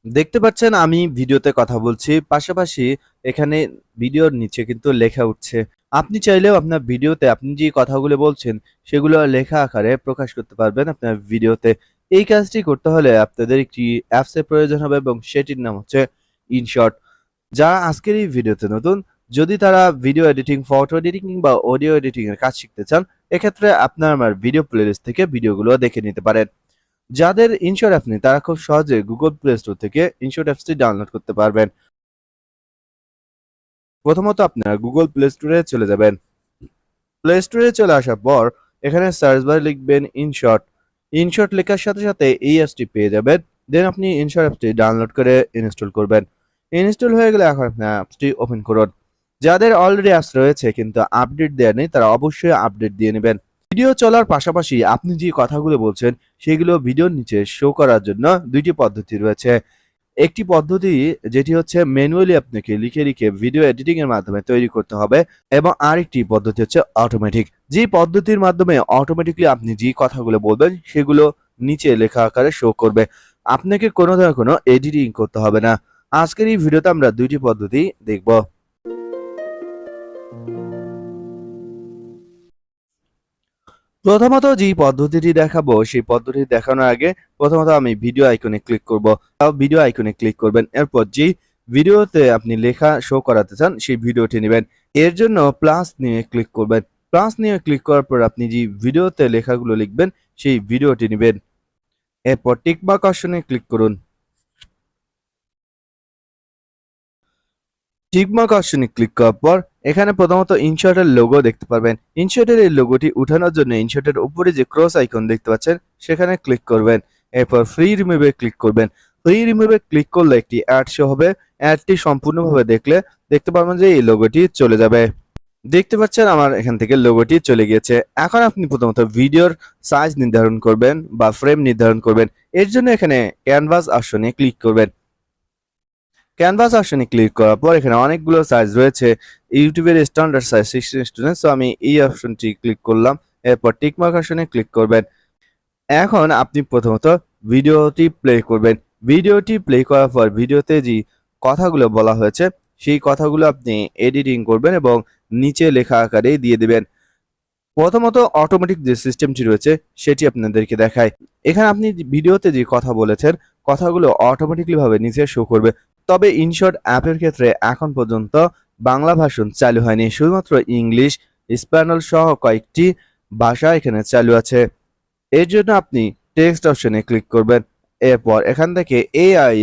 দেখতে পাচ্ছেন আমি ভিডিওতে কথা বলছি, পাশাপাশি এখানে ভিডিওর নিচে কিন্তু লেখা উঠছে। আপনি চাইলেও আপনার ভিডিওতে আপনি যে কথাগুলো বলছেন সেগুলো লেখা আকারে প্রকাশ করতে পারবেন আপনার ভিডিওতে। এই কাজটি করতে হলে আপনাদের একটি অ্যাপসের প্রয়োজন হবে এবং সেটির নাম হচ্ছে ইনশর্ট। যারা আজকের এই ভিডিওতে নতুন, যদি তারা ভিডিও এডিটিং, ফটো এডিটিং কিংবা অডিও এডিটিং এর কাজ শিখতে চান, এক্ষেত্রে আপনারা আমার ভিডিও প্লেলিস্ট থেকে ভিডিওগুলো দেখে নিতে পারেন। যাদের ইনশর্ট অ্যাপ নেই তারা খুব সহজে গুগল প্লে স্টোর থেকে ইনশর্ট অ্যাপসটি ডাউনলোড করতে পারবেন। প্রথমত আপনারা গুগল প্লে স্টোরে চলে যাবেন। প্লে স্টোরে চলে আসার পর এখানে সার্চ বারে লিখবেন ইনশর্ট। ইনশর্ট লেখার সাথে সাথে এই অ্যাপসটি পেয়ে যাবেন। দেন আপনি ইনশর্ট অ্যাপসটি ডাউনলোড করে ইনস্টল করবেন। ইনস্টল হয়ে গেলে এখন আপনি অ্যাপসটি ওপেন করুন। যাদের অলরেডি অ্যাপস রয়েছে কিন্তু আপডেট দেওয়া নেই তারা অবশ্যই আপডেট দিয়ে নেবেন। ভিডিও চলার পাশাপাশি আপনি যে কথাগুলো বলছেন সেগুলো ভিডিওর নিচে শো করার জন্য দুইটি পদ্ধতি রয়েছে। একটি পদ্ধতি যেটি হচ্ছে ম্যানুয়ালি আপনাকে লিখে লিখে ভিডিও এডিটিং এর মাধ্যমে তৈরি করতে হবে, এবং আরেকটি পদ্ধতি হচ্ছে অটোমেটিক, যে পদ্ধতির মাধ্যমে অটোমেটিকলি আপনি যে কথাগুলো বলবেন সেগুলো নিচে লেখা আকারে শো করবে। আপনাকে কোনো ধরনের কোনো এডিটিং করতে হবে না। আজকের এই ভিডিওতে আমরা দুইটি পদ্ধতি দেখব। প্রথমত যে পদ্ধতিটি দেখাবো সেই পদ্ধতি দেখানোর আগে প্রথমত আমি ভিডিও আইকনে ক্লিক করব। ভিডিও আইকনে ক্লিক করবেন, এরপর যেই ভিডিওতে আপনি লেখা শো করাতে চান সেই ভিডিওটি নেবেন। এর জন্য প্লাস নিয়ে ক্লিক করবেন। প্লাস নিয়ে ক্লিক করার পর আপনি যে ভিডিওতে লেখাগুলো লিখবেন সেই ভিডিওটি নেবেন। এরপর টিকমার্ক অপশনে ক্লিক করুন। টিকমার্ক অপশনে ক্লিক করার পর এখানে প্রথমত ইনশর্টের লোগো দেখতে পারবেন। ইনশর্টের এই লোগোটি উঠানোর জন্য ইনশর্টের উপরে যে ক্রস আইকন দেখতে পাচ্ছেন সেখানে ক্লিক করবেন। এরপর ফ্রি রিমুভে ক্লিক করবেন। ফ্রি রিমুভে ক্লিক করলে একটি অ্যাড শো হবে। অ্যাডটি সম্পূর্ণভাবে দেখলে দেখতে পারবেন যে এই লোগোটি চলে যাবে। দেখতে পাচ্ছেন আমার এখান থেকে লোগোটি চলে গিয়েছে। এখন আপনি প্রথমত ভিডিওর সাইজ নির্ধারণ করবেন বা ফ্রেম নির্ধারণ করবেন। এর জন্য এখানে ক্যানভাস অপশনে ক্লিক করবেন। ক্যানভাস অপশনে ক্লিক করার পর এখানে অনেকগুলো সাইজ রয়েছে। ইউটিউবের স্ট্যান্ডার্ড সাইজ 16:9, সো আমি এই অপশনটি ক্লিক করলাম। এরপর টিকমার্ক অপশনে ক্লিক করবেন। এখন আপনি প্রথমত ভিডিওটি প্লে করবেন। ভিডিওটি প্লে করার পর ভিডিওতে যে কথাগুলো বলা হয়েছে সেই কথাগুলো আপনি এডিটিং করবেন এবং নিচে লেখা আকারে দিয়ে দিবেন। প্রথমত অটোমেটিক যে সিস্টেমটি রয়েছে সেটি আপনাদেরকে দেখায়। এখানে আপনি ভিডিওতে যে কথা বলেছেন কথাগুলো অটোমেটিকলি ভাবে নিচে শো করবে। তবে ইনশর্ট অ্যাপের ক্ষেত্রে এখন পর্যন্ত বাংলা ভার্সন চালু হয়নি, শুধুমাত্র ইংলিশ, স্প্যানিশ সহ কয়েকটি ভাষা এখানে চালু আছে। এর জন্য আপনি টেক্সট অপশনে ক্লিক করবেন। এরপর এখান থেকে এআই